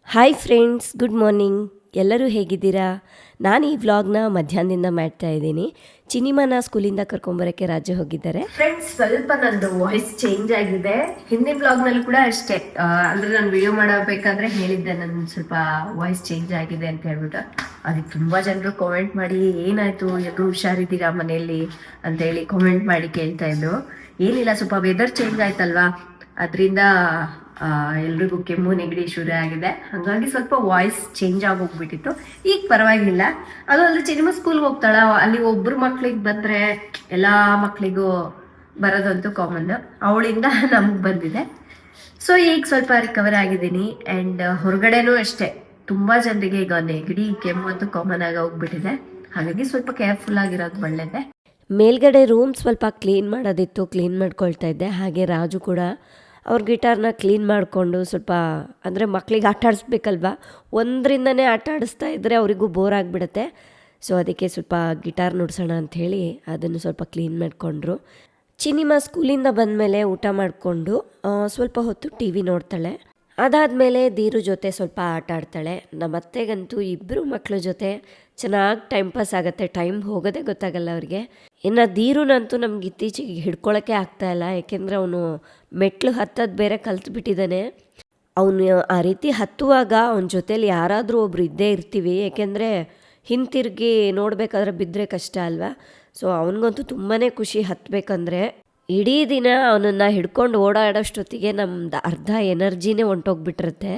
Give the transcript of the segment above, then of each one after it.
Hi friends, good morning. ಎಲ್ಲರೂ ಹೇಗಿದ್ದೀರಾ? ನಾನು ಈ ವ್ಲಾಗ್ನ ಮಧ್ಯಾಹ್ನದಿಂದ ಮಾಡ್ತಾ ಇದ್ದೀನಿ. ಚಿನಿಮನ ಸ್ಕೂಲಿಂದ ಕರ್ಕೊಂಬರೋಕ್ಕೆ ರಾಜು ಹೋಗಿದ್ದಾರೆ. ಫ್ರೆಂಡ್ಸ್, ಸ್ವಲ್ಪ ನಂದು ವಾಯ್ಸ್ ಚೇಂಜ್ ಆಗಿದೆ. ಹಿಂದಿನ ವ್ಲಾಗ್ನಲ್ಲಿ ಕೂಡ ಅಷ್ಟೇ, ಅಂದ್ರೆ ನಾನು ವಿಡಿಯೋ ಮಾಡಬೇಕಾದ್ರೆ ಹೇಳಿದ್ದೆ ನನ್ನ ಸ್ವಲ್ಪ ವಾಯ್ಸ್ ಚೇಂಜ್ ಆಗಿದೆ ಅಂತ ಹೇಳ್ಬಿಟ್ಟು. ಅದಕ್ಕೆ ತುಂಬಾ ಜನರು ಕಾಮೆಂಟ್ ಮಾಡಿ ಏನಾಯ್ತು, ಎಲ್ಲರೂ ಹುಷಾರಿದ್ದೀರಾ ಮನೆಯಲ್ಲಿ ಅಂತ ಹೇಳಿ ಕಾಮೆಂಟ್ ಮಾಡಿ ಕೇಳ್ತಾ ಇದ್ರು. ಏನಿಲ್ಲ, ಸ್ವಲ್ಪ ವೆದರ್ ಚೇಂಜ್ ಆಯ್ತಲ್ವಾ, ಅದರಿಂದ ಎಲ್ರಿಗೂ ಕೆಮ್ಮು ನೆಗಡಿ ಶುರು ಆಗಿದೆ. ಹಾಗಾಗಿ ಸ್ವಲ್ಪ ವಾಯ್ಸ್ ಚೇಂಜ್ ಆಗೋಗ್ಬಿಟ್ಟಿತ್ತು. ಈಗ ಪರವಾಗಿಲ್ಲ. ಅದು ಅಲ್ಲಿ ಚಿನಿಮ ಸ್ಕೂಲ್ಗೆ ಹೋಗ್ತಾಳ, ಅಲ್ಲಿ ಒಬ್ರು ಮಕ್ಳಿಗೆ ಬಂದ್ರೆ ಎಲ್ಲಾ ಮಕ್ಳಿಗೂ ಬರೋದಂತೂ ಕಾಮನ್. ಅವಳಿಂದ ನಮ್ಗೆ ಬಂದಿದೆ. ಸೊ ಈಗ ಸ್ವಲ್ಪ ರಿಕವರ್ ಆಗಿದ್ದೀನಿ. ಆ್ಯಂಡ್ ಹೊರಗಡೆನೂ ಅಷ್ಟೇ, ತುಂಬಾ ಜನರಿಗೆ ಈಗ ನೆಗಡಿ ಕೆಮ್ಮು ಅಂತೂ ಕಾಮನ್ ಆಗಿ ಹೋಗ್ಬಿಟ್ಟಿದೆ. ಹಾಗಾಗಿ ಸ್ವಲ್ಪ ಕೇರ್ಫುಲ್ ಆಗಿರೋದು ಒಳ್ಳೇದೆ. ಮೇಲ್ಗಡೆ ರೂಮ್ ಸ್ವಲ್ಪ ಕ್ಲೀನ್ ಮಾಡೋದಿತ್ತು, ಕ್ಲೀನ್ ಮಾಡ್ಕೊಳ್ತಾ ಇದ್ದೆ. ಹಾಗೆ ರಾಜು ಕೂಡ ಅವ್ರ ಗಿಟಾರ್ನ ಕ್ಲೀನ್ ಮಾಡಿಕೊಂಡು ಸ್ವಲ್ಪ, ಅಂದರೆ ಮಕ್ಕಳಿಗೆ ಆಟ ಆಡಿಸ್ಬೇಕಲ್ವ, ಒಂದರಿಂದನೇ ಆಟ ಆಡಿಸ್ತಾ ಇದ್ದರೆ ಅವರಿಗೂ ಬೋರ್ ಆಗಿಬಿಡುತ್ತೆ. ಸೊ ಅದಕ್ಕೆ ಸ್ವಲ್ಪ ಗಿಟಾರ್ ನುಡ್ಸೋಣ ಅಂಥೇಳಿ ಅದನ್ನು ಸ್ವಲ್ಪ ಕ್ಲೀನ್ ಮಾಡಿಕೊಂಡ್ರು. ಚಿನಿಮ ಸ್ಕೂಲಿಂದ ಬಂದಮೇಲೆ ಊಟ ಮಾಡಿಕೊಂಡು ಸ್ವಲ್ಪ ಹೊತ್ತು ಟಿ ವಿ ನೋಡ್ತಾಳೆ. ಅದಾದಮೇಲೆ ಧೀರು ಜೊತೆ ಸ್ವಲ್ಪ ಆಟ ಆಡ್ತಾಳೆ. ನಮ್ಮ ಅತ್ತೆಗಂತೂ ಇಬ್ಬರು ಮಕ್ಕಳ ಜೊತೆ ಚೆನ್ನಾಗಿ ಟೈಮ್ ಪಾಸ್ ಆಗುತ್ತೆ. ಟೈಮ್ ಹೋಗೋದೇ ಗೊತ್ತಾಗಲ್ಲ ಅವ್ರಿಗೆ. ಇನ್ನು ಧೀರುನಂತೂ ನಮ್ಗೆ ಇತ್ತೀಚೆಗೆ ಹಿಡ್ಕೊಳ್ಳೋಕ್ಕೆ ಆಗ್ತಾಯಿಲ್ಲ. ಯಾಕೆಂದರೆ ಅವನು ಮೆಟ್ಲು ಹತ್ತೋದು ಬೇರೆ ಕಲ್ತ್ಬಿಟ್ಟಿದ್ದಾನೆ. ಅವನು ಆ ರೀತಿ ಹತ್ತುವಾಗ ಅವನ ಜೊತೇಲಿ ಯಾರಾದರೂ ಒಬ್ರು ಇದ್ದೇ ಇರ್ತೀವಿ. ಏಕೆಂದರೆ ಹಿಂತಿರುಗಿ ನೋಡಬೇಕಾದ್ರೆ ಬಿದ್ದರೆ ಕಷ್ಟ ಅಲ್ವಾ. ಸೊ ಅವನಿಗಂತೂ ತುಂಬಾ ಖುಷಿ ಹತ್ತಬೇಕಂದ್ರೆ. ಇಡೀ ದಿನ ಅವನನ್ನು ಹಿಡ್ಕೊಂಡು ಓಡಾಡೋಷ್ಟೊತ್ತಿಗೆ ನಮ್ದು ಅರ್ಧ ಎನರ್ಜಿನೇ ಹೊಂಟೋಗ್ಬಿಟ್ಟಿರುತ್ತೆ.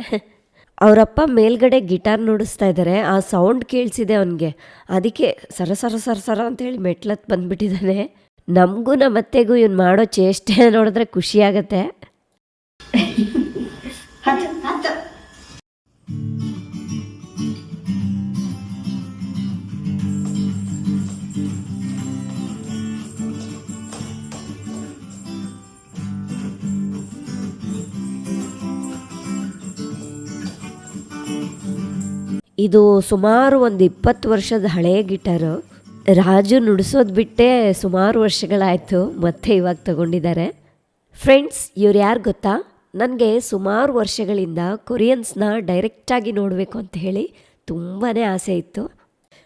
ಅವರಪ್ಪ ಮೇಲ್ಗಡೆ ಗಿಟಾರ್ ನುಡಿಸ್ತಾ ಇದ್ದಾರೆ. ಆ ಸೌಂಡ್ ಕೇಳಿಸಿದೆ ಅವನಿಗೆ. ಅದಕ್ಕೆ ಸರ ಸರ ಸರ ಸರ ಅಂತೇಳಿ ಮೆಟ್ಲತ್ತು ಬಂದುಬಿಟ್ಟಿದ್ದಾನೆ. ನಮಗೂ ನಮ್ಮ ಅತ್ತೆಗೂ ಇವ್ನು ಮಾಡೋ ಚೇಷ್ಟೆ ನೋಡಿದ್ರೆ ಖುಷಿ ಆಗತ್ತೆ. ಇದು ಸುಮಾರು ಒಂದು 20 ವರ್ಷದ ಹಳೆಯ ಗಿಟಾರು. ರಾಜು ನುಡಿಸೋದು ಬಿಟ್ಟೇ ಸುಮಾರು ವರ್ಷಗಳಾಯಿತು, ಮತ್ತೆ ಇವಾಗ ತಗೊಂಡಿದ್ದಾರೆ. ಫ್ರೆಂಡ್ಸ್, ಇವ್ರು ಯಾರು ಗೊತ್ತಾ? ನನಗೆ ಸುಮಾರು ವರ್ಷಗಳಿಂದ ಕೊರಿಯನ್ಸ್ನ ಡೈರೆಕ್ಟಾಗಿ ನೋಡಬೇಕು ಅಂತ ಹೇಳಿ ತುಂಬಾ ಆಸೆ ಇತ್ತು.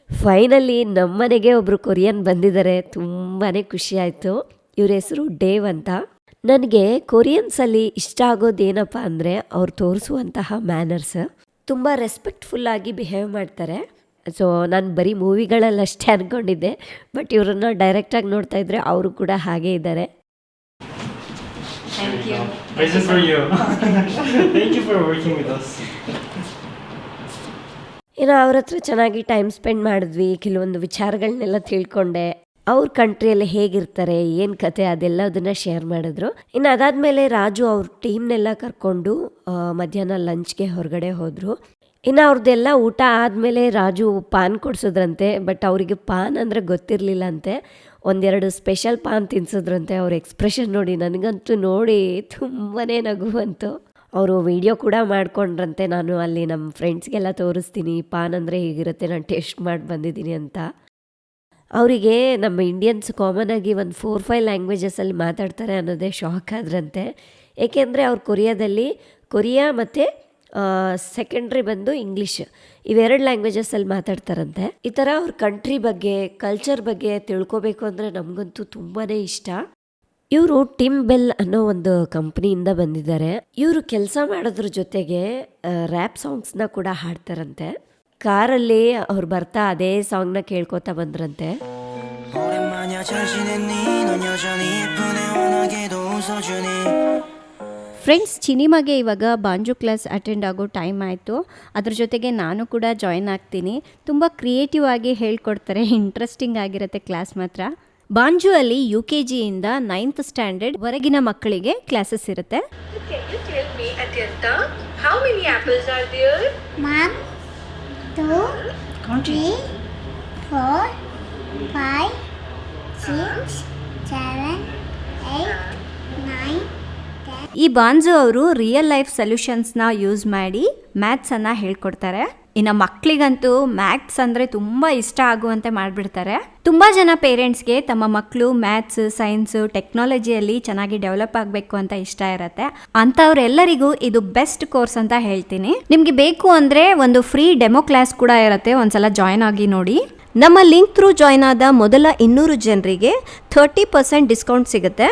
ಫೈನಲಿ ನಮ್ಮನೆಗೆ ಒಬ್ಬರು ಕೊರಿಯನ್ ಬಂದಿದ್ದಾರೆ. ತುಂಬಾ ಖುಷಿ ಆಯಿತು. ಇವ್ರ ಹೆಸರು ಡೇವ್ ಅಂತ. ನನಗೆ ಕೊರಿಯನ್ಸಲ್ಲಿ ಇಷ್ಟ ಆಗೋದೇನಪ್ಪ ಅಂದರೆ ಅವ್ರು ತೋರಿಸುವಂತಹ ಮ್ಯಾನರ್ಸ್. ತುಂಬ ರೆಸ್ಪೆಕ್ಟ್ಫುಲ್ಲಾಗಿ ಬಿಹೇವ್ ಮಾಡ್ತಾರೆ. ಸೊ ನಾನು ಬರೀ ಮೂವಿಗಳಲ್ಲಷ್ಟೇ ಅಂದ್ಕೊಂಡಿದ್ದೆ, ಬಟ್ ಇವರನ್ನ ಡೈರೆಕ್ಟಾಗಿ ನೋಡ್ತಾ ಇದ್ದರೆ ಅವರು ಕೂಡ ಹಾಗೇ ಇದ್ದಾರೆ. ಇನ್ನು ಅವ್ರ ಹತ್ರ ಚೆನ್ನಾಗಿ ಟೈಮ್ ಸ್ಪೆಂಡ್ ಮಾಡಿದ್ವಿ. ಕೆಲವೊಂದು ವಿಚಾರಗಳನ್ನೆಲ್ಲ ತಿಳ್ಕೊಂಡೆ. ಅವ್ರ ಕಂಟ್ರಿಯಲ್ಲಿ ಹೇಗಿರ್ತಾರೆ, ಏನು ಕತೆ, ಅದೆಲ್ಲದನ್ನ ಶೇರ್ ಮಾಡಿದ್ರು. ಇನ್ನು ಅದಾದಮೇಲೆ ರಾಜು ಅವ್ರ ಟೀಮ್ನೆಲ್ಲ ಕರ್ಕೊಂಡು ಮಧ್ಯಾಹ್ನ ಲಂಚ್ಗೆ ಹೊರಗಡೆ ಹೋದರು. ಇನ್ನು ಅವ್ರದ್ದೆಲ್ಲ ಊಟ ಆದಮೇಲೆ ರಾಜು ಪಾನ್ ಕೊಡಿಸಿದ್ರಂತೆ. ಬಟ್ ಅವರಿಗೆ ಪಾನ್ ಅಂದರೆ ಗೊತ್ತಿರಲಿಲ್ಲ ಅಂತೆ. ಒಂದೆರಡು ಸ್ಪೆಷಲ್ ಪಾನ್ ತಿನ್ಸಿದ್ರಂತೆ. ಅವ್ರ ಎಕ್ಸ್ಪ್ರೆಷನ್ ನೋಡಿ ನನಗಂತೂ ನೋಡಿ ತುಂಬಾ ನಗು ಬಂತು. ಅವರು ವಿಡಿಯೋ ಕೂಡ ಮಾಡ್ಕೊಂಡ್ರಂತೆ. ನಾನು ಅಲ್ಲಿ ನಮ್ಮ ಫ್ರೆಂಡ್ಸ್ಗೆಲ್ಲ ತೋರಿಸ್ತೀನಿ, ಪಾನ್ ಅಂದರೆ ಹೀಗಿರುತ್ತೆ, ನಾನು ಟೇಸ್ಟ್ ಮಾಡಿ ಬಂದಿದ್ದೀನಿ ಅಂತ. ಅವರಿಗೆ ನಮ್ಮ ಇಂಡಿಯನ್ಸ್ ಕಾಮನ್ ಆಗಿ ಒಂದು 4-5 ಲ್ಯಾಂಗ್ವೇಜಸಲ್ಲಿ ಮಾತಾಡ್ತಾರೆ ಅನ್ನೋದೇ ಶಾಕ್ ಆದ್ರಂತೆ. ಏಕೆಂದರೆ ಅವ್ರು ಕೊರಿಯಾ ಮತ್ತು ಸೆಕೆಂಡ್ರಿ ಬಂದು ಇಂಗ್ಲೀಷ್, ಇವೆರಡು ಲ್ಯಾಂಗ್ವೇಜಸಲ್ಲಿ ಮಾತಾಡ್ತಾರಂತೆ. ಈ ಥರ ಅವ್ರ ಕಂಟ್ರಿ ಬಗ್ಗೆ, ಕಲ್ಚರ್ ಬಗ್ಗೆ ತಿಳ್ಕೊಬೇಕು ಅಂದರೆ ನಮಗಂತೂ ತುಂಬಾ ಇಷ್ಟ. ಇವರು ಟಿಮ್ ಬೆಲ್ ಅನ್ನೋ ಒಂದು ಕಂಪ್ನಿಯಿಂದ ಬಂದಿದ್ದಾರೆ. ಇವರು ಕೆಲಸ ಮಾಡೋದ್ರ ಜೊತೆಗೆ ರ್ಯಾಪ್ ಸಾಂಗ್ಸ್ನ ಕೂಡ ಹಾಡ್ತಾರಂತೆ. ಕಾರಲ್ಲಿ ಅವ್ರು ಬರ್ತಾ ಅದೇ ಸಾಂಗ್ನ ಕೇಳ್ಕೊತಾ ಬಂದ್ರಂತೆ. ಫ್ರೆಂಡ್ಸ್, ಚಿನಿಮಗೆ ಇವಾಗ ಬಾಂಜು ಕ್ಲಾಸ್ ಅಟೆಂಡ್ ಆಗೋ ಟೈಮ್ ಆಯಿತು. ಅದ್ರ ಜೊತೆಗೆ ನಾನು ಕೂಡ ಜಾಯ್ನ್ ಆಗ್ತೀನಿ. ತುಂಬ ಕ್ರಿಯೇಟಿವ್ ಆಗಿ ಹೇಳ್ಕೊಡ್ತಾರೆ, ಇಂಟ್ರೆಸ್ಟಿಂಗ್ ಆಗಿರುತ್ತೆ ಕ್ಲಾಸ್ ಮಾತ್ರ. ಬಾಂಜು ಅಲ್ಲಿ UKG ಇಂದ 9th ಸ್ಟ್ಯಾಂಡರ್ಡ್ ವರೆಗಿನ ಮಕ್ಕಳಿಗೆ ಕ್ಲಾಸಸ್ ಇರುತ್ತೆ. Two, 3, 4, 5, 6, 7, 8, 9, 10. ಈ ಬಾಂಜು ಅವರು ರಿಯಲ್ ಲೈಫ್ ಸೊಲ್ಯೂಷನ್ಸ್ನ ಯೂಸ್ ಮಾಡಿ ಮ್ಯಾಥ್ಸನ್ನು ಹೇಳ್ಕೊಡ್ತಾರೆ. ಇನ್ನು ಮಕ್ಕಳಿಗಂತೂ ಮ್ಯಾಥ್ಸ್ ಅಂದರೆ ತುಂಬ ಇಷ್ಟ ಆಗುವಂತೆ ಮಾಡಿಬಿಡ್ತಾರೆ. ತುಂಬ ಜನ ಪೇರೆಂಟ್ಸ್ಗೆ ತಮ್ಮ ಮಕ್ಕಳು ಮ್ಯಾಥ್ಸ್, ಸೈನ್ಸು, ಟೆಕ್ನಾಲಜಿಯಲ್ಲಿ ಚೆನ್ನಾಗಿ ಡೆವಲಪ್ ಆಗಬೇಕು ಅಂತ ಇಷ್ಟ ಇರುತ್ತೆ. ಅಂಥವ್ರೆಲ್ಲರಿಗೂ ಇದು ಬೆಸ್ಟ್ ಕೋರ್ಸ್ ಅಂತ ಹೇಳ್ತೀನಿ. ನಿಮಗೆ ಬೇಕು ಅಂದರೆ ಒಂದು ಫ್ರೀ ಡೆಮೋ ಕ್ಲಾಸ್ ಕೂಡ ಇರುತ್ತೆ, ಒಂದ್ಸಲ ಜಾಯ್ನ್ ಆಗಿ ನೋಡಿ. ನಮ್ಮ ಲಿಂಕ್ ಥ್ರೂ ಜಾಯ್ನ್ ಆದ ಮೊದಲ 200 ಜನರಿಗೆ 30% ಡಿಸ್ಕೌಂಟ್ ಸಿಗುತ್ತೆ.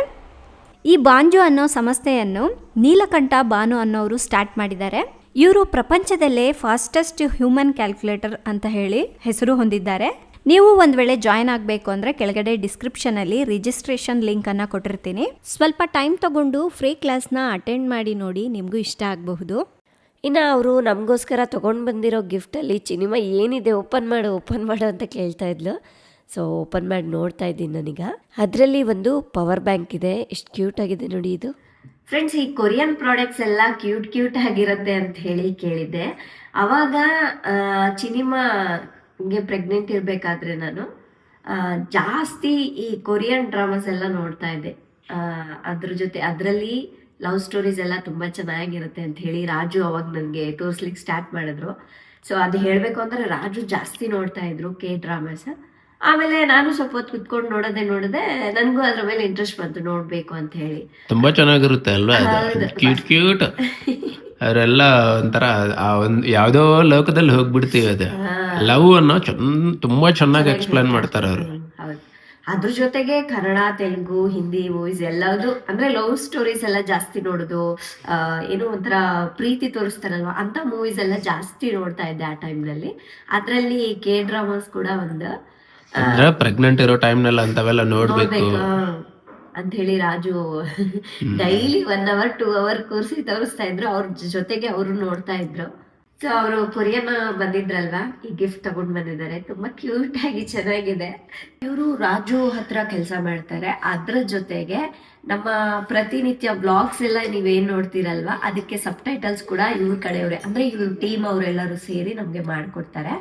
ಈ ಬಾಂಜು ಅನ್ನೋ ಸಂಸ್ಥೆಯನ್ನು ನೀಲಕಂಠ ಬಾನು ಅನ್ನೋರು ಸ್ಟಾರ್ಟ್ ಮಾಡಿದ್ದಾರೆ. ಇವರು ಪ್ರಪಂಚದಲ್ಲೇ ಫಾಸ್ಟೆಸ್ಟ್ ಹ್ಯೂಮನ್ ಕ್ಯಾಲ್ಕುಲೇಟರ್ ಅಂತ ಹೇಳಿ ಹೆಸರು ಹೊಂದಿದ್ದಾರೆ. ನೀವು ಒಂದು ವೇಳೆ ಜಾಯ್ನ್ ಆಗಬೇಕು ಅಂದರೆ ಕೆಳಗಡೆ ಡಿಸ್ಕ್ರಿಪ್ಷನಲ್ಲಿ ರಿಜಿಸ್ಟ್ರೇಷನ್ ಲಿಂಕನ್ನು ಕೊಟ್ಟಿರ್ತೀನಿ. ಸ್ವಲ್ಪ ಟೈಮ್ ತಗೊಂಡು ಫ್ರೀ ಕ್ಲಾಸ್ನ ಅಟೆಂಡ್ ಮಾಡಿ ನೋಡಿ, ನಿಮಗೂ ಇಷ್ಟ ಆಗಬಹುದು. ಇನ್ನು ಅವರು ನಮಗೋಸ್ಕರ ತೊಗೊಂಡು ಬಂದಿರೋ ಗಿಫ್ಟಲ್ಲಿ ಚಿನಿಮಾ ಏನಿದೆ ಓಪನ್ ಮಾಡು ಅಂತ ಕೇಳ್ತಾ ಇದ್ಲು. ಸೊ ಓಪನ್ ಮಾಡಿ ನೋಡ್ತಾ ಇದ್ದೀನಿ ನನಗ. ಅದರಲ್ಲಿ ಒಂದು ಪವರ್ ಬ್ಯಾಂಕ್ ಇದೆ, ಎಷ್ಟು ಕ್ಯೂಟ್ ಆಗಿದೆ ನೋಡಿ ಇದು. ಫ್ರೆಂಡ್ಸ್, ಈ ಕೊರಿಯನ್ ಪ್ರಾಡಕ್ಟ್ಸ್ ಎಲ್ಲ ಕ್ಯೂಟ್ ಆಗಿರುತ್ತೆ ಅಂತ ಹೇಳಿ ಕೇಳಿದ್ದೆ. ಅವಾಗ ಚಿನಿಮಾಗೆ ಪ್ರೆಗ್ನೆಂಟ್ ಇರಬೇಕಾದ್ರೆ ನಾನು ಜಾಸ್ತಿ ಈ ಕೊರಿಯನ್ ಡ್ರಾಮಾಸ್ ಎಲ್ಲ ನೋಡ್ತಾ ಇದ್ದೆ. ಅದ್ರ ಜೊತೆ ಅದರಲ್ಲಿ ಲವ್ ಸ್ಟೋರೀಸ್ ಎಲ್ಲ ತುಂಬ ಚೆನ್ನಾಗಿರುತ್ತೆ ಅಂತ ಹೇಳಿ ರಾಜು ಅವಾಗ ನನಗೆ ತೋರಿಸ್ಲಿಕ್ಕೆ ಸ್ಟಾರ್ಟ್ ಮಾಡಿದ್ರು. ಸೊ ಅದು ಹೇಳಬೇಕು ಅಂದರೆ ರಾಜು ಜಾಸ್ತಿ ನೋಡ್ತಾ ಇದ್ರು ಡ್ರಾಮಾಸ್. ಆಮೇಲೆ ನಾನು ಸ್ವಲ್ಪ ಹೊತ್ತು ಕುತ್ಕೊಂಡು ನೋಡದೆ ನನಗೂ ಅದ್ರ ಮೇಲೆ ಇಂಟ್ರೆಸ್ಟ್ ಬಂತು ನೋಡ್ಬೇಕು ಅಂತ ಹೇಳಿ. ತುಂಬಾ ಚೆನ್ನಾಗಿರುತ್ತೆ ಅಲ್ವಾ, ಕ್ಯೂಟ್ ಅವರೆಲ್ಲ ಒಂಥರ ಒಂದು ಯಾವ್ದೋ ಲೋಕದಲ್ಲಿ ಹೋಗ್ಬಿಡ್ತೀವಿ. ಅದು ಲವ್ ಅನ್ನೋ ತುಂಬಾ ಚೆನ್ನಾಗಿ ಎಕ್ಸ್ಪ್ಲೇನ್ ಮಾಡ್ತಾರೆ ಅವರು. ಹೌದು, ಅದ್ರ ಜೊತೆಗೆ ಕನ್ನಡ, ತೆಲುಗು, ಹಿಂದಿ ಮೂವೀಸ್ ಎಲ್ಲದು ಅಂದ್ರೆ ಲವ್ ಸ್ಟೋರೀಸ್ ಎಲ್ಲ ಜಾಸ್ತಿ ನೋಡೋದು, ಏನೋ ಒಂಥರ ಪ್ರೀತಿ ತೋರಿಸ್ತಾರಲ್ವಾ ಅಂತ ಮೂವೀಸ್ ಎಲ್ಲ ಜಾಸ್ತಿ ನೋಡ್ತಾ ಇದ್ದೆ ಆ ಟೈಮ್ನಲ್ಲಿ. ಅದ್ರಲ್ಲಿ ಡ್ರಾಮಾಸ್ ಕೂಡ ಒಂದು ಅಂದ್ರೆ ಪ್ರೆಗ್ನೆಂಟ್ ಇರೋ ಟೈಮ್ನಲ್ಲಿ ಅಂತವೆಲ್ಲ ನೋಡ್ಬೇಕು ಅಂತ ಹೇಳಿ ರಾಜು ಡೈಲಿ 1 hour 2 hour ಕೂರಿಸಿ ತೋರಿಸ್ತಾ ಇದ್ರು. ಅವ್ರ ಜೊತೆಗೆ ಅವರು ನೋಡ್ತಾ ಇದ್ರು. ಸೊ ಅವರು ಕೊರಿಯನ್ ಬಂದಿದ್ರಲ್ವಾ, ಈ ಗಿಫ್ಟ್ ತಗೊಂಡ್ ಬಂದಿದ್ದಾರೆ. ತುಂಬಾ ಕ್ಯೂಟ್ ಆಗಿ ಚೆನ್ನಾಗಿದೆ. ಇವರು ರಾಜು ಹತ್ರ ಕೆಲಸ ಮಾಡ್ತಾರೆ. ಅದ್ರ ಜೊತೆಗೆ ನಮ್ಮ ಪ್ರತಿನಿತ್ಯ ಬ್ಲಾಗ್ಸ್ ಎಲ್ಲ ನೀವೇನ್ ನೋಡ್ತೀರಲ್ವಾ, ಅದಕ್ಕೆ ಸಬ್ ಟೈಟಲ್ಸ್ ಕೂಡ ಇವ್ರ ಕಡೆಯವ್ರೆ, ಅಂದ್ರೆ ಇವ್ರ ಟೀಮ್ ಅವರೆಲ್ಲರೂ ಸೇರಿ ನಮ್ಗೆ ಮಾಡ್ಕೊಡ್ತಾರೆ.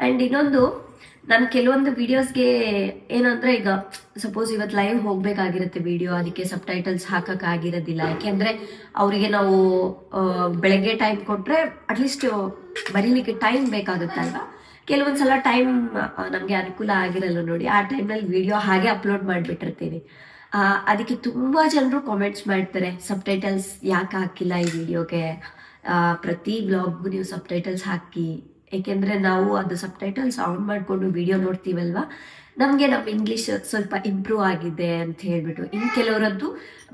ಅಂಡ್ ಇನ್ನೊಂದು, ನಾನು ಕೆಲವೊಂದು ವಿಡಿಯೋಸ್ಗೆ ಏನಂದ್ರೆ, ಈಗ ಸಪೋಸ್ ಇವತ್ತು ಲೈವ್ ಹೋಗ್ಬೇಕಾಗಿರುತ್ತೆ ವಿಡಿಯೋ, ಅದಕ್ಕೆ ಸಬ್ ಟೈಟಲ್ಸ್ ಹಾಕಕ್ಕಾಗಿರೋದಿಲ್ಲ. ಯಾಕೆಂದ್ರೆ ಅವರಿಗೆ ನಾವು ಬೆಳಗ್ಗೆ ಟೈಮ್ ಕೊಟ್ರೆ ಅಟ್ಲೀಸ್ಟ್ ಬರೀಲಿಕ್ಕೆ ಟೈಮ್ ಬೇಕಾಗುತ್ತಲ್ವಾ. ಕೆಲವೊಂದ್ಸಲ ಟೈಮ್ ನಮಗೆ ಅನುಕೂಲ ಆಗಿರಲ್ಲ ನೋಡಿ, ಆ ಟೈಮ್ನಲ್ಲಿ ವಿಡಿಯೋ ಹಾಗೆ ಅಪ್ಲೋಡ್ ಮಾಡಿಬಿಟ್ಟಿರ್ತೀವಿ. ಅದಕ್ಕೆ ತುಂಬಾ ಜನರು ಕಾಮೆಂಟ್ಸ್ ಮಾಡ್ತಾರೆ, ಸಬ್ ಟೈಟಲ್ಸ್ ಯಾಕೆ ಹಾಕಿಲ್ಲ ಈ ವಿಡಿಯೋಗೆ, ಪ್ರತಿ ಬ್ಲಾಗ್ಗೂ ನೀವು ಸಬ್ ಟೈಟಲ್ಸ್ ಹಾಕಿ. ಏಕೆಂದರೆ ನಾವು ಅದು ಸಬ್ ಟೈಟಲ್ಸ್ ಆನ್ ಮಾಡಿಕೊಂಡು ವಿಡಿಯೋ ನೋಡ್ತೀವಲ್ವಾ, ನಮಗೆ ನಮ್ಮ ಇಂಗ್ಲೀಷ್ ಸ್ವಲ್ಪ ಇಂಪ್ರೂವ್ ಆಗಿದೆ ಅಂತ ಹೇಳ್ಬಿಟ್ಟು. ಇನ್ನು ಕೆಲವರದ್ದು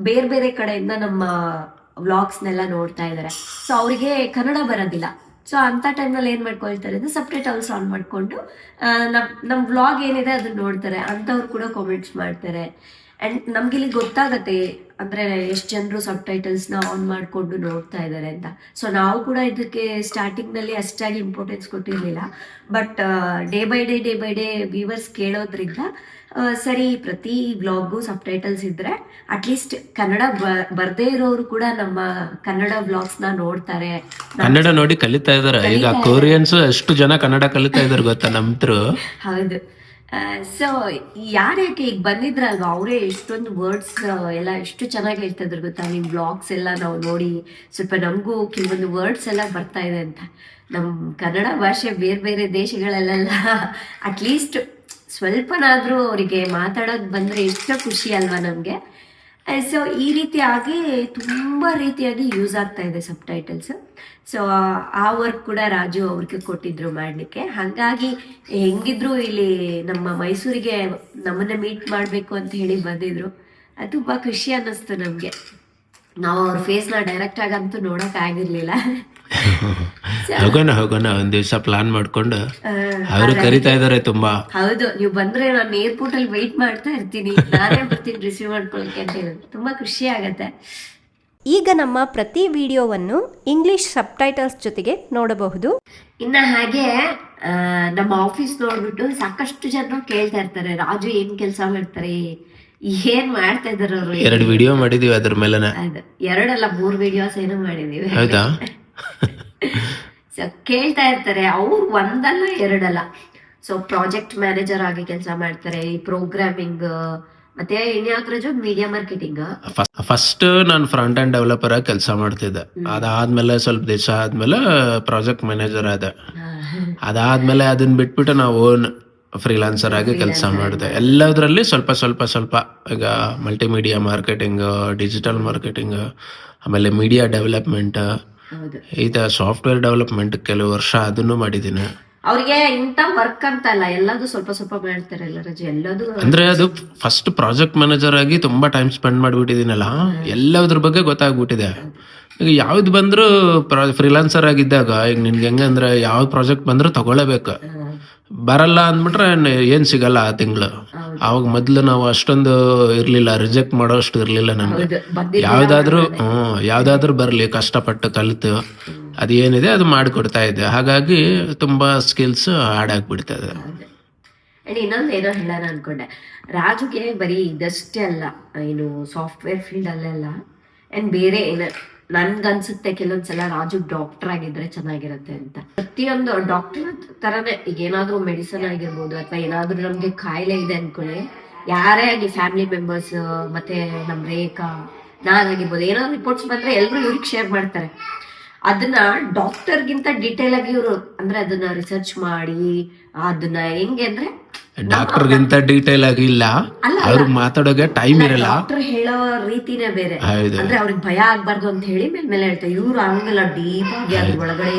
ಬೇರೆ ಬೇರೆ ಕಡೆಯಿಂದ ನಮ್ಮ ವ್ಲಾಗ್ಸ್ನೆಲ್ಲ ನೋಡ್ತಾ ಇದ್ದಾರೆ. ಸೊ ಅವರಿಗೆ ಕನ್ನಡ ಬರೋದಿಲ್ಲ. ಸೊ ಅಂಥ ಟೈಮ್ನಲ್ಲಿ ಏನು ಮಾಡ್ಕೊಳ್ತಾರೆ ಅಂದರೆ ಸಬ್ ಟೈಟಲ್ಸ್ ಆನ್ ಮಾಡಿಕೊಂಡು ನಮ್ಮ ವ್ಲಾಗ್ ಏನಿದೆ ಅದನ್ನ ನೋಡ್ತಾರೆ. ಅಂಥವ್ರು ಕೂಡ ಕಾಮೆಂಟ್ಸ್ ಮಾಡ್ತಾರೆ. ಆ್ಯಂಡ್ ನಮ್ಗಿಲ್ಲಿ ಗೊತ್ತಾಗತ್ತೆ ಅಂದರೆ ಎಷ್ಟು ಜನರು ಸಬ್ ಟೈಟಲ್ಸ್ನ ಆನ್ ಮಾಡಿಕೊಂಡು ನೋಡ್ತಾ ಇದ್ದಾರೆ ಅಂತ. ಸೊ ನಾವು ಕೂಡ ಇದಕ್ಕೆ ಸ್ಟಾರ್ಟಿಂಗ್ನಲ್ಲಿ ಅಷ್ಟಾಗಿ ಇಂಪಾರ್ಟೆನ್ಸ್ ಕೊಟ್ಟಿರಲಿಲ್ಲ. But day by day viewers ಕೇಳೋದ್ರಿಂದ ಸರಿ, ಪ್ರತಿ ವ್ಲಾಗು ಸಬ್ ಟೈಟಲ್ಸ್ ಇದ್ದರೆ ಅಟ್ಲೀಸ್ಟ್ ಕನ್ನಡ ಬರ್ದೇ ಇರೋರು ಕೂಡ ನಮ್ಮ ಕನ್ನಡ ವ್ಲಾಗ್ಸ್ನ ನೋಡ್ತಾರೆ, ಕನ್ನಡ ನೋಡಿ ಕಲಿತಾ ಇದಾರೆ. ಈಗ ಕೊರಿಯನ್ಸ್ ಎಷ್ಟು ಜನ ಕನ್ನಡ ಕಲಿತಾ ಇದಾರೆ ಗೊತ್ತಾ ನಮ್ದ್ರು. ಹೌದು. ಸೊ ಯಾರ್ಯಾಕೆ ಈಗ ಬಂದಿದ್ರಲ್ವಾ, ಅವರೇ ಎಷ್ಟೊಂದು ವರ್ಡ್ಸ್ ಎಲ್ಲ ಎಷ್ಟು ಚೆನ್ನಾಗಿ ಹೇಳ್ತಾ ಇದ್ರು ಗೊತ್ತಾ. ನಿಮ್ಮ ಬ್ಲಾಗ್ಸ್ ಎಲ್ಲ ನಾವು ನೋಡಿ ಸ್ವಲ್ಪ ನಮಗೂ ಕೆಲವೊಂದು ವರ್ಡ್ಸ್ ಎಲ್ಲ ಬರ್ತಾ ಇದೆ ಅಂತ. ನಮ್ಮ ಕನ್ನಡ ಭಾಷೆ ಬೇರೆ ಬೇರೆ ದೇಶಗಳಲ್ಲೆಲ್ಲ ಅಟ್ಲೀಸ್ಟ್ ಸ್ವಲ್ಪನಾದರೂ ಅವರಿಗೆ ಮಾತಾಡೋದು ಬಂದರೆ ಎಷ್ಟು ಖುಷಿ ಅಲ್ವಾ ನಮಗೆ. ಸೊ ಈ ರೀತಿಯಾಗಿ ತುಂಬ ರೀತಿಯಾಗಿ ಯೂಸ್ ಆಗ್ತಾ ಇದೆ ಸಬ್ ಟೈಟಲ್ಸ್. ಸೊ ಆ ವರ್ಕ್ ಕೂಡ ರಾಜು ಅವ್ರಿಗೆ ಕೊಟ್ಟಿದ್ರು ಮಾಡಲಿಕ್ಕೆ. ಹಾಗಾಗಿ ಹೆಂಗಿದ್ರು ಇಲ್ಲಿ ನಮ್ಮ ಮೈಸೂರಿಗೆ ನಮ್ಮನ್ನ ಮೀಟ್ ಮಾಡಬೇಕು ಅಂತ ಹೇಳಿ ಬಂದಿದ್ರು. ಅದು ತುಂಬ ಖುಷಿ ಅನ್ನಿಸ್ತು ನಮಗೆ. ನಾವು ಅವ್ರ ಫೇಸ್ನ ಡೈರೆಕ್ಟ್ ಆಗಂತೂ ನೋಡಕ್ ಆಗಿರ್ಲಿಲ್ಲ. ಹೋಗೋಣ ಒಂದ್ ದಿವಸ ಪ್ಲಾನ್ ಮಾಡ್ಕೊಂಡು. ಅವರು ಕರಿತಾ ಇದಾರೆ ತುಂಬಾ. ಹೌದು, ನೀವು ಬಂದ್ರೆ ನಾನು ಏರ್ಪೋರ್ಟ್ ಅಲ್ಲಿ ವೆಯ್ಟ್ ಮಾಡ್ತಾ ಇರ್ತೀನಿ, ನಾನೇ ಬರ್ತೀನಿ ರಿಸೀವ್ ಮಾಡ್ಕೊಳಕ್ಕೆ ಅಂತ ಹೇಳಿ. ತುಂಬಾ ಖುಷಿ ಆಗತ್ತೆ. ಈಗ ನಮ್ಮ ಪ್ರತಿ ವಿಡಿಯೋವನ್ನು ಇಂಗ್ಲಿಷ್ ಸಬ್ ಟೈಟಲ್ಸ್ ಜೊತೆಗೆ ನೋಡಬಹುದು. ಇನ್ನ ಹಾಗೆ ನಮ್ಮ ಆಫೀಸ್ ನೋಡ್ಬಿಟ್ಟು ಸಾಕಷ್ಟು ಜನರು ಕೇಳ್ತಾ ಇರ್ತಾರೆ, ರಾಜು ಏನ್ ಕೆಲಸ ಮಾಡ್ತಾರೆ, ಏನ್ ಮಾಡ್ತಾ ಇದಾರೆ ಅವರು. 2 ವಿಡಿಯೋ ಮಾಡಿದೀವಿ ಅದ್ರ ಮೇಲೆ. ಅದು 2 ಅಲ್ಲ 3 ವಿಡಿಯೋಸ್ ಏನೋ ಮಾಡಿದೀವಿ. ಹೌದಾ? ಸೊ ಕೇಳ್ತಾ ಇರ್ತಾರೆ ಅವ್ರು, 1 ಅಲ್ಲ 2 ಅಲ್ಲ. ಸೊ ಪ್ರಾಜೆಕ್ಟ್ ಮ್ಯಾನೇಜರ್ ಆಗಿ ಕೆಲಸ ಮಾಡ್ತಾರೆ, ಈ ಪ್ರೋಗ್ರಾಮಿಂಗ್ ಮತ್ತೆ ಇನ್ಯಾವ್ದ್ರ ಜಾಬ್? Media marketing. ಫಸ್ಟ್ ನಾನು ಫ್ರಂಟ್ ಎಂಡ್ ಡೆವಲಪರ್ ಆಗಿ ಕೆಲಸ ಮಾಡ್ತಿದ್ದೆ. ಅದಾದ್ಮೇಲೆ ಸ್ವಲ್ಪ ದಿವಸ ಆದ್ಮೇಲೆ ಪ್ರಾಜೆಕ್ಟ್ ಮ್ಯಾನೇಜರ್ ಆದ. ಅದಾದ್ಮೇಲೆ ಅದನ್ನ ಬಿಟ್ಬಿಟ್ಟು ನಾವು ಓನ್ ಫ್ರೀಲಾನ್ಸರ್ ಆಗಿ ಕೆಲಸ ಮಾಡಿದೆ. ಎಲ್ಲದರಲ್ಲಿ ಸ್ವಲ್ಪ ಸ್ವಲ್ಪ ಸ್ವಲ್ಪ. ಈಗ ಮಲ್ಟಿಮೀಡಿಯಾ ಮಾರ್ಕೆಟಿಂಗ್, ಡಿಜಿಟಲ್ ಮಾರ್ಕೆಟಿಂಗ್, ಆಮೇಲೆ ಮೀಡಿಯಾ ಡೆವಲಪ್ಮೆಂಟ್, ಹೌದು. ಇದು ಸಾಫ್ಟ್ವೇರ್ ಡೆವಲಪ್ಮೆಂಟ್ ಕೆಲವು ವರ್ಷ ಅದನ್ನು ಮಾಡಿದ್ದೀನಿ. ಅವ್ರಿಗೆ ಇಂತ ವರ್ಕ್ ಅಂತ ಅಲ್ಲ, ಎಲ್ಲದೂ ಸ್ವಲ್ಪ ಸ್ವಲ್ಪ ಮಾಡ್ತಾರೆ. ಎಲ್ಲ ರಜೆ ಎಲ್ಲದೂ ಅಂದ್ರೆ ಅದು ಫಸ್ಟ್ ಪ್ರಾಜೆಕ್ಟ್ ಮ್ಯಾನೇಜರ್ ಆಗಿ ತುಂಬಾ ಟೈಮ್ ಸ್ಪೆಂಡ್ ಮಾಡಿಬಿಟ್ಟಿದ್ದೀನಲ್ಲ, ಎಲ್ಲದ್ರ ಬಗ್ಗೆ ಗೊತ್ತಾಗ್ಬಿಟ್ಟಿದೆ. ಈಗ ಯಾವ್ದು ಬಂದ್ರು ಫ್ರೀಲಾನ್ಸರ್ ಆಗಿದ್ದಾಗ ಈಗ ನಿನ್ಗೆ ಹೆಂಗಂದ್ರೆ ಯಾವ ಪ್ರಾಜೆಕ್ಟ್ ಬಂದ್ರು ತಗೊಳ್ಳೇಬೇಕು. ಬರಲ್ಲ ಅಂದ್ಬಿಟ್ರೆ ಏನ್ ಸಿಗಲ್ಲ ಆ ತಿಂಗಳು. ಅವಾಗ ಮೊದ್ಲು ನಾವು ಅಷ್ಟೊಂದು ಇರ್ಲಿಲ್ಲ, ರಿಜೆಕ್ಟ್ ಮಾಡೋ ಅಷ್ಟು ಇರ್ಲಿಲ್ಲ ನಮ್ಗೆ. ಯಾವ್ದಾದ್ರೂ ಬರ್ಲಿ ಕಷ್ಟಪಟ್ಟು ಕಲಿತು ಅದೇನಿದೆ ಅದು ಮಾಡಿಕೊಡ್ತಾ ಇದ್ದೆ. ಹಾಗಾಗಿ ತುಂಬಾ ಸ್ಕಿಲ್ಸ್ ಆಡ್ ಆಗ್ಬಿಡ್ತದೆ. ಅಂಡ್ ಇನ್ನೊಂದು ಏನೋ ಹೇಳೋಣ ಅನ್ಕೊಂಡೆ, ರಾಜುಗೆ ಬರೀ ಇದಷ್ಟೇ ಅಲ್ಲ, ಏನು ಸಾಫ್ಟ್ವೇರ್ ಫೀಲ್ಡ್ ಅಲ್ಲೆಲ್ಲ ಅಂಡ್ ಬೇರೆ ಏನ ನನ್ಗನ್ಸುತ್ತೆ ಕೆಲವೊಂದ್ಸಲ ರಾಜು ಡಾಕ್ಟರ್ ಆಗಿದ್ರೆ ಚೆನ್ನಾಗಿರುತ್ತೆ ಅಂತ. ಪ್ರತಿಯೊಂದು ಡಾಕ್ಟರ್ ತರನೇ ಈಗ ಏನಾದ್ರೂ ಮೆಡಿಸನ್ ಆಗಿರ್ಬೋದು ಅಥವಾ ಏನಾದ್ರೂ ನಮ್ಗೆ ಕಾಯಿಲೆ ಇದೆ ಅನ್ಕೊಳ್ಳಿ, ಯಾರೇ ಆಗಿ ಫ್ಯಾಮಿಲಿ ಮೆಂಬರ್ಸ್ ಮತ್ತೆ ನಮ್ ರೇಖಾ ನಾನಾಗಿರ್ಬೋದು, ಏನಾದ್ರು ರಿಪೋರ್ಟ್ಸ್ ಬಂದ್ರೆ ಎಲ್ರು ಇವ್ರಿಗೆ ಶೇರ್ ಮಾಡ್ತಾರೆ. ಅದನ್ನ ಡಾಕ್ಟರ್ಗಿಂತ ಡೀಟೇಲ್ ಆಗಿ ಇವರು ಅಂದ್ರೆ ಅದನ್ನ ರಿಸರ್ಚ್ ಮಾಡಿ ಅದನ್ನ ಹೆಂಗೆ ಅಂದ್ರೆ ಡಾಕ್ಟರ್ಗಿಂತ ಡೀಟೇಲ್ ಆಗಿ ಇಲ್ಲ, ಅವ್ರಿಗೆ ಮಾತಾಡೋಕೆ ಟೈಮ್ ಇರಲ್ಲ. ಡಾಕ್ಟರ್ ಹೇಳೋ ರೀತಿನೇ ಬೇರೆ. ಅಂದ್ರೆ ಅವ್ರಿಗೆ ಭಯ ಆಗ್ಬಾರ್ದು ಅಂತ ಹೇಳಿ ಮೇಲೆ ಹೇಳ್ತಾರೆ. ಇವ್ರು ಹಂಗೆಲ್ಲ ಡೀಪ್ ಆಗಿ ಅದ್ರ ಒಳಗಡೆ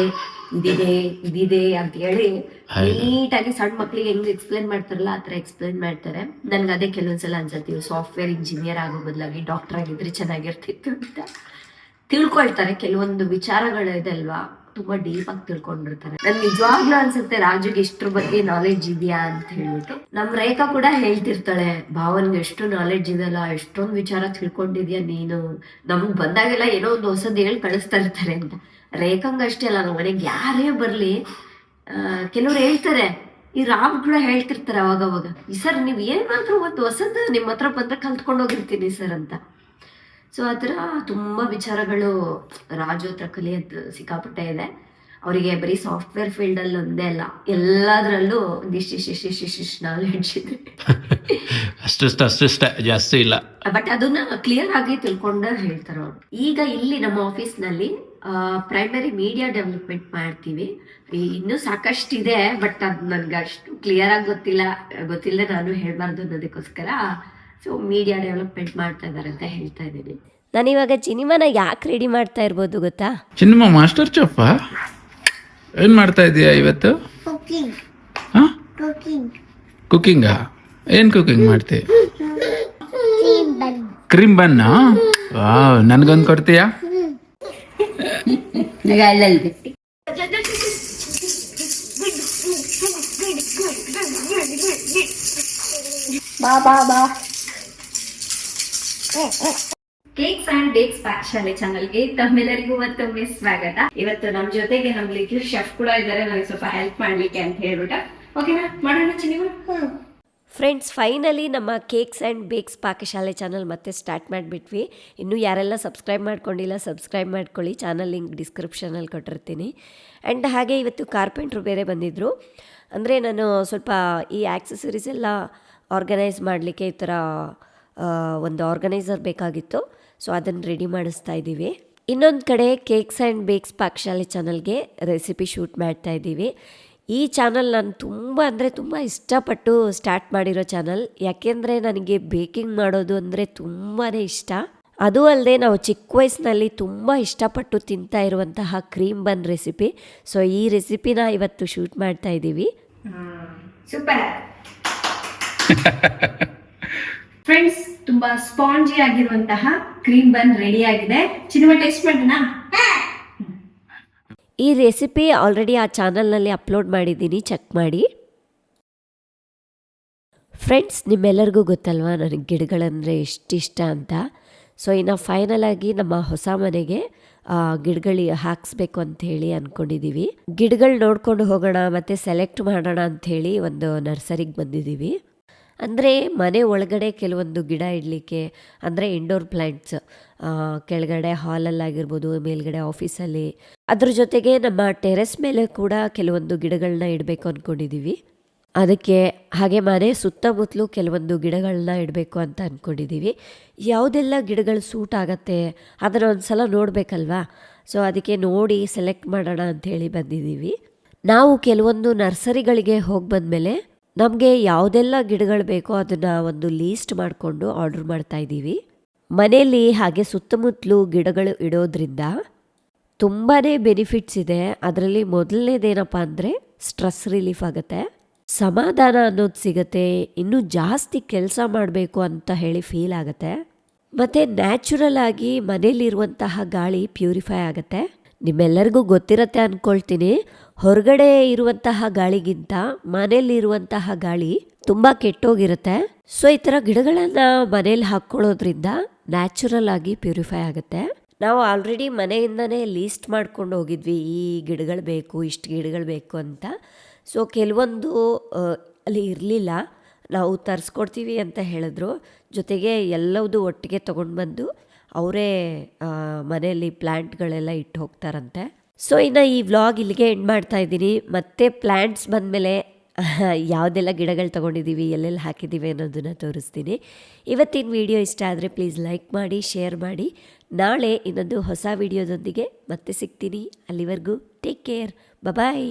ಇದಿದೆ ಅಂತ ಹೇಳಿ ನೀಟಾಗಿ ಸಣ್ಣ ಮಕ್ಳಿಗೆ ಹೆಂಗ್ ಎಕ್ಸ್ಪ್ಲೇನ್ ಮಾಡ್ತಾರಲ್ಲ ಆತರ ಎಕ್ಸ್ಪ್ಲೇನ್ ಮಾಡ್ತಾರೆ. ನನ್ಗೆ ಅದೇ ಕೆಲವೊಂದ್ಸಲ ಅನ್ಸತ್ತೆ, ಇವ್ರು ಸಾಫ್ಟ್ವೇರ್ ಇಂಜಿನಿಯರ್ ಆಗೋ ಬದಲಾಗಿ ಡಾಕ್ಟರ್ ಆಗಿದ್ರೆ ಚೆನ್ನಾಗಿರ್ತಿತ್ತು ಅಂತ ತಿಳ್ಕೊಳ್ತಾರೆ. ಕೆಲವೊಂದು ವಿಚಾರಗಳು ಇದೆ ಅಲ್ವಾ, ತುಂಬಾ ಡೀಪ್ ಆಗಿ ತಿಳ್ಕೊಂಡಿರ್ತಾರೆ. ನನ್ ನಿಜವಾಗ್ಲೂ ಅನ್ಸುತ್ತೆ ರಾಜುಗೆ ಇಷ್ಟ್ರ ಬಗ್ಗೆ ನಾಲೆಡ್ಜ್ ಇದೆಯಾ ಅಂತ ಹೇಳ್ಬಿಟ್ಟು. ನಮ್ ರೇಖಾ ಕೂಡ ಹೇಳ್ತಿರ್ತಾಳೆ, ಭಾವನ್ಗೆ ಎಷ್ಟು ನಾಲೆಡ್ಜ್ ಇದೆಲ್ಲ, ಎಷ್ಟೊಂದು ವಿಚಾರ ತಿಳ್ಕೊಂಡಿದ್ಯಾ ನೀನು, ನಮಗ್ ಬಂದಾಗೆಲ್ಲ ಏನೋ ಒಂದು ಹೊಸದ್ ಹೇಳಿ ಕಳಿಸ್ತಾ ಇರ್ತಾರೆ ಅಂತ. ರೇಖಂಗ್ ಅಷ್ಟೇ ಅಲ್ಲ, ನಮ್ಮ ಮನೆಗೆ ಯಾರೇ ಬರ್ಲಿ ಕೆಲವ್ರು ಹೇಳ್ತಾರೆ, ಈ ರಾಮ್ ಕೂಡ ಹೇಳ್ತಿರ್ತಾರೆ ಅವಾಗವಾಗ, ಈ ಸರ್ ನೀವ್ ಏನಾದ್ರೂ ಒಂದು ಹೊಸದ್ ನಿಮ್ ಹತ್ರ ಬಂದ್ರೆ ಕಲ್ತ್ಕೊಂಡು ಹೋಗಿರ್ತೀನಿ ಸರ್ ಅಂತ. ಸೊ ಆ ಥರ ತುಂಬ ವಿಚಾರಗಳು ರಾಜು ಹತ್ರ ಕಲಿಯೋದು ಸಿಕ್ಕಾಪಟ್ಟೆ ಇದೆ. ಅವರಿಗೆ ಬರೀ ಸಾಫ್ಟ್ವೇರ್ ಫೀಲ್ಡಲ್ಲಿ ಒಂದೇ ಅಲ್ಲ, ಎಲ್ಲದರಲ್ಲೂ ಇಷ್ಟಿಷ್ಟು ನಾಲೆಡ್ಜ್ ಇದೆ. ಅಷ್ಟೇ ಜಾಸ್ತಿ ಇಲ್ಲ, ಬಟ್ ಅದನ್ನ ಕ್ಲಿಯರ್ ಆಗಿ ತಿಳ್ಕೊಂಡು ಹೇಳ್ತಾರೆ ಅವರು. ಈಗ ಇಲ್ಲಿ ನಮ್ಮ ಆಫೀಸ್ನಲ್ಲಿ ಪ್ರೈಮರಿ ಮೀಡಿಯಾ ಡೆವಲಪ್ಮೆಂಟ್ ಮಾಡ್ತೀವಿ. ಇನ್ನೂ ಸಾಕಷ್ಟಿದೆ, ಬಟ್ ಅದು ನನ್ಗೆ ಅಷ್ಟು ಕ್ಲಿಯರ್ ಆಗಿ ಗೊತ್ತಿಲ್ಲ ನಾನು ಹೇಳ್ಬಾರ್ದು ಅನ್ನೋದಕ್ಕೋಸ್ಕರ ಸೊ ಮೀಡಿಯಾ ಡೆವಲಪ್ಮೆಂಟ್ ಮಾಡ್ತಾ ಇದ್ದಾರೆ ಅಂತ ಹೇಳ್ತಾ ಇದ್ದೀನಿ. ನಾನಿವಾಗ ಚಿನಿಮಾನ ಯಾಕೆ ರೆಡಿ ಮಾಡ್ತಾ ಇರ್ಬೋದು ಗೊತ್ತಾ? ಚಿನಿಮಾ ಮಾಸ್ಟರ್ ಚೆಫ್ ಏನ್ ಮಾಡ್ತಾ ಇದೀಯಾ ಇವತ್ತು? ಕುಕಿಂಗಾ? ಏನ್ ಕುಕಿಂಗ್ ಮಾಡ್ತೀಯ? ಕ್ರೀಮ್ ಬನ್ನ. ವಾವ್, ನನ್ಗೊಂದು ಕೊಡ್ತೀಯಾ? ಕೇಕ್ಸ್ ಅಂಡ್ ಬೇಕ್ಸ್ ಪಾಕಶಾಲೆ ಚಾನಲ್ಗೆ ತಮ್ಮೆಲ್ಲರಿಗೂ ಮತ್ತೊಮ್ಮೆ ಸ್ವಾಗತ. ಇವತ್ತು ನಮ್ ಜೊತೆಗೆ ನಮ್ ಲಿಟಲ್ ಶೆಫ್ ಕೂಡ ಇದ್ದಾರೆ, ನನಗೆ ಸ್ವಲ್ಪ ಹೆಲ್ಪ್ ಮಾಡ್ಲಿಕ್ಕೆ ಅಂತ ಹೇಳ್ಬಿಟ್ಟು. ಓಕೆನಾ, ಮಾಡೋಣ ಚಿನಿಮಾ? ಫ್ರೆಂಡ್ಸ್, ಫೈನಲಿ ನಮ್ಮ ಕೇಕ್ಸ್ ಆ್ಯಂಡ್ ಬೇಕ್ಸ್ ಪಾಕಶಾಲೆ ಚಾನಲ್ ಮತ್ತೆ ಸ್ಟಾರ್ಟ್ ಮಾಡಿಬಿಟ್ವಿ. ಇನ್ನೂ ಯಾರೆಲ್ಲ ಸಬ್ಸ್ಕ್ರೈಬ್ ಮಾಡ್ಕೊಂಡಿಲ್ಲ ಸಬ್ಸ್ಕ್ರೈಬ್ ಮಾಡ್ಕೊಳ್ಳಿ, ಚಾನಲ್ ಲಿಂಕ್ ಡಿಸ್ಕ್ರಿಪ್ಷನಲ್ಲಿ ಕೊಟ್ಟಿರ್ತೀನಿ. ಆ್ಯಂಡ್ ಹಾಗೆ ಇವತ್ತು ಕಾರ್ಪೆಂಟ್ರು ಬೇರೆ ಬಂದಿದ್ದರು. ಅಂದರೆ ನಾನು ಸ್ವಲ್ಪ ಈ ಆಕ್ಸೆಸರೀಸ್ ಎಲ್ಲ ಆರ್ಗನೈಸ್ ಮಾಡಲಿಕ್ಕೆ ಈ ಥರ ಒಂದು ಆರ್ಗನೈಸರ್ ಬೇಕಾಗಿತ್ತು. ಸೊ ಅದನ್ನು ರೆಡಿ ಮಾಡಿಸ್ತಾ ಇದ್ದೀವಿ. ಇನ್ನೊಂದು ಕಡೆ ಕೇಕ್ಸ್ ಆ್ಯಂಡ್ ಬೇಕ್ಸ್ ಪಾಕಶಾಲೆ ಚಾನಲ್ಗೆ ರೆಸಿಪಿ ಶೂಟ್ ಮಾಡ್ತಾ ಇದ್ದೀವಿ. ಈ ಚಾನಲ್ ನಾನು ತುಂಬ ಇಷ್ಟಪಟ್ಟು ಸ್ಟಾರ್ಟ್ ಮಾಡಿರೋ ಚಾನಲ್. ಯಾಕೆಂದರೆ ನನಗೆ ಬೇಕಿಂಗ್ ಮಾಡೋದು ಅಂದರೆ ತುಂಬಾ ಇಷ್ಟ. ಅದು ಅಲ್ಲದೆ ನಾವು ಚಿಕ್ಕ ವಯಸ್ಸಿನಲ್ಲಿ ತುಂಬ ಇಷ್ಟಪಟ್ಟು ತಿಂತಾ ಇರುವಂತಹ ಕ್ರೀಮ್ ಬನ್ ರೆಸಿಪಿ. ಸೊ ಈ ರೆಸಿಪಿನ ಇವತ್ತು ಶೂಟ್ ಮಾಡ್ತಾ ಇದ್ದೀವಿ. ಸೂಪರ್ ಫ್ರೆಂಡ್ಸ್, ತುಂಬಾ ಸ್ಪಾಂಜಿ ಆಗಿರುವಂತಹ ಕ್ರೀಮ್ ಬನ್ ರೆಡಿ ಆಗಿದೆ. ಚಿನಿಮಾ ಟೇಸ್ಟ್ ಮಾಡೋಣ. ಈ ರೆಸಿಪಿ ಆಲ್ರೆಡಿ ಆ ಚಾನಲ್ನಲ್ಲಿ ಅಪ್ಲೋಡ್ ಮಾಡಿದ್ದೀನಿ, ಚೆಕ್ ಮಾಡಿ. ಫ್ರೆಂಡ್ಸ್, ನಿಮ್ಮೆಲ್ಲರಿಗೂ ಗೊತ್ತಲ್ವಾ ನನಗೆ ಗಿಡಗಳಂದರೆ ಎಷ್ಟಿಷ್ಟ ಅಂತ. ಸೊ ಇನ್ನು ಫೈನಲ್ ಆಗಿ ನಮ್ಮ ಹೊಸ ಮನೆಗೆ ಗಿಡಗಳು ಹಾಕಿಸ್ಬೇಕು ಅಂಥೇಳಿ ಅಂದ್ಕೊಂಡಿದ್ದೀವಿ. ಗಿಡಗಳು ನೋಡ್ಕೊಂಡು ಹೋಗೋಣ ಮತ್ತು ಸೆಲೆಕ್ಟ್ ಮಾಡೋಣ ಅಂಥೇಳಿ ಒಂದು ನರ್ಸರಿಗೆ ಬಂದಿದ್ದೀವಿ. ಅಂದರೆ ಮನೆ ಒಳಗಡೆ ಕೆಲವೊಂದು ಗಿಡ ಇಡಲಿಕ್ಕೆ, ಅಂದರೆ ಇಂಡೋರ್ ಪ್ಲ್ಯಾಂಟ್ಸ್, ಕೆಳಗಡೆ ಹಾಲಲ್ಲಾಗಿರ್ಬೋದು, ಮೇಲ್ಗಡೆ ಆಫೀಸಲ್ಲಿ, ಅದ್ರ ಜೊತೆಗೆ ನಮ್ಮ ಟೆರೆಸ್ ಮೇಲೆ ಕೂಡ ಕೆಲವೊಂದು ಗಿಡಗಳನ್ನ ಇಡಬೇಕು ಅಂದ್ಕೊಂಡಿದ್ದೀವಿ. ಅದಕ್ಕೆ ಹಾಗೆ ಮನೆ ಸುತ್ತಮುತ್ತಲೂ ಕೆಲವೊಂದು ಗಿಡಗಳನ್ನ ಇಡಬೇಕು ಅಂತ ಅಂದ್ಕೊಂಡಿದ್ದೀವಿ. ಯಾವುದೆಲ್ಲ ಗಿಡಗಳು ಸೂಟ್ ಆಗತ್ತೆ ಅದನ್ನು ಒಂದು ಸಲ ನೋಡಬೇಕಲ್ವಾ. ಸೊ ಅದಕ್ಕೆ ನೋಡಿ ಸೆಲೆಕ್ಟ್ ಮಾಡೋಣ ಅಂಥೇಳಿ ಬಂದಿದ್ದೀವಿ. ನಾವು ಕೆಲವೊಂದು ನರ್ಸರಿಗಳಿಗೆ ಹೋಗಿ ಬಂದಮೇಲೆ ನಮಗೆ ಯಾವುದೆಲ್ಲ ಗಿಡಗಳು ಬೇಕೋ ಅದನ್ನು ಒಂದು ಲೀಸ್ಟ್ ಮಾಡಿಕೊಂಡು ಆರ್ಡ್ರ್ ಮಾಡ್ತಾಯಿದ್ದೀವಿ. ಮನೆಯಲ್ಲಿ ಹಾಗೆ ಸುತ್ತಮುತ್ತಲೂ ಗಿಡಗಳು ಇಡೋದ್ರಿಂದ ತುಂಬಾ ಬೆನಿಫಿಟ್ಸ್ ಇದೆ. ಅದರಲ್ಲಿ ಮೊದಲನೇದೇನಪ್ಪ ಅಂದರೆ ಸ್ಟ್ರೆಸ್ ರಿಲೀಫ್ ಆಗುತ್ತೆ, ಸಮಾಧಾನ ಅನ್ನೋದು ಸಿಗುತ್ತೆ, ಇನ್ನೂ ಜಾಸ್ತಿ ಕೆಲಸ ಮಾಡಬೇಕು ಅಂತ ಹೇಳಿ ಫೀಲ್ ಆಗುತ್ತೆ. ಮತ್ತು ನ್ಯಾಚುರಲ್ ಆಗಿ ಮನೇಲಿರುವಂತಹ ಗಾಳಿ ಪ್ಯೂರಿಫೈ ಆಗುತ್ತೆ. ನಿಮ್ಮೆಲ್ಲರಿಗೂ ಗೊತ್ತಿರತ್ತೆ ಅಂದ್ಕೊಳ್ತೀನಿ, ಹೊರಗಡೆ ಇರುವಂತಹ ಗಾಳಿಗಿಂತ ಮನೇಲಿರುವಂತಹ ಗಾಳಿ ತುಂಬ ಕೆಟ್ಟೋಗಿರುತ್ತೆ. ಸೊ ಈ ಥರ ಗಿಡಗಳನ್ನು ಮನೇಲಿ ಹಾಕ್ಕೊಳ್ಳೋದ್ರಿಂದ ನ್ಯಾಚುರಲ್ ಆಗಿ ಪ್ಯೂರಿಫೈ ಆಗುತ್ತೆ. ನಾವು ಆಲ್ರೆಡಿ ಮನೆಯಿಂದನೇ ಲೀಸ್ಟ್ ಮಾಡ್ಕೊಂಡು ಹೋಗಿದ್ವಿ, ಈ ಗಿಡಗಳು ಬೇಕು, ಇಷ್ಟು ಗಿಡಗಳು ಬೇಕು ಅಂತ. ಸೊ ಕೆಲವೊಂದು ಅಲ್ಲಿ ಇರಲಿಲ್ಲ, ನಾವು ತರಿಸ್ಕೊಡ್ತೀವಿ ಅಂತ ಹೇಳಿದ್ರು. ಜೊತೆಗೆ ಎಲ್ಲವುದು ಒಟ್ಟಿಗೆ ತೊಗೊಂಡು ಬಂದು ಅವರೇ ಮನೆಯಲ್ಲಿ ಪ್ಲ್ಯಾಂಟ್ಗಳೆಲ್ಲ ಇಟ್ಟು ಹೋಗ್ತಾರಂತೆ. ಸೊ ಇನ್ನು ಈ ವ್ಲಾಗ್ ಇಲ್ಲಿಗೆ ಎಂಡ್ ಮಾಡ್ತಾ ಇದ್ದೀನಿ. ಮತ್ತೆ ಪ್ಲ್ಯಾಂಟ್ಸ್ ಬಂದಮೇಲೆ ಯಾವುದೆಲ್ಲ ಗಿಡಗಳು ತೊಗೊಂಡಿದ್ದೀವಿ, ಎಲ್ಲೆಲ್ಲಿ ಹಾಕಿದ್ದೀವಿ ಅನ್ನೋದನ್ನು ತೋರಿಸ್ತೀನಿ. ಇವತ್ತಿನ ವಿಡಿಯೋ ಇಷ್ಟ ಆದರೆ ಪ್ಲೀಸ್ ಲೈಕ್ ಮಾಡಿ, ಶೇರ್ ಮಾಡಿ. ನಾಳೆ ಇನ್ನೊಂದು ಹೊಸ ವಿಡಿಯೋದೊಂದಿಗೆ ಮತ್ತೆ ಸಿಗ್ತೀನಿ. ಅಲ್ಲಿವರೆಗೂ ಟೇಕ್ ಕೇರ್, ಬಾಯ್.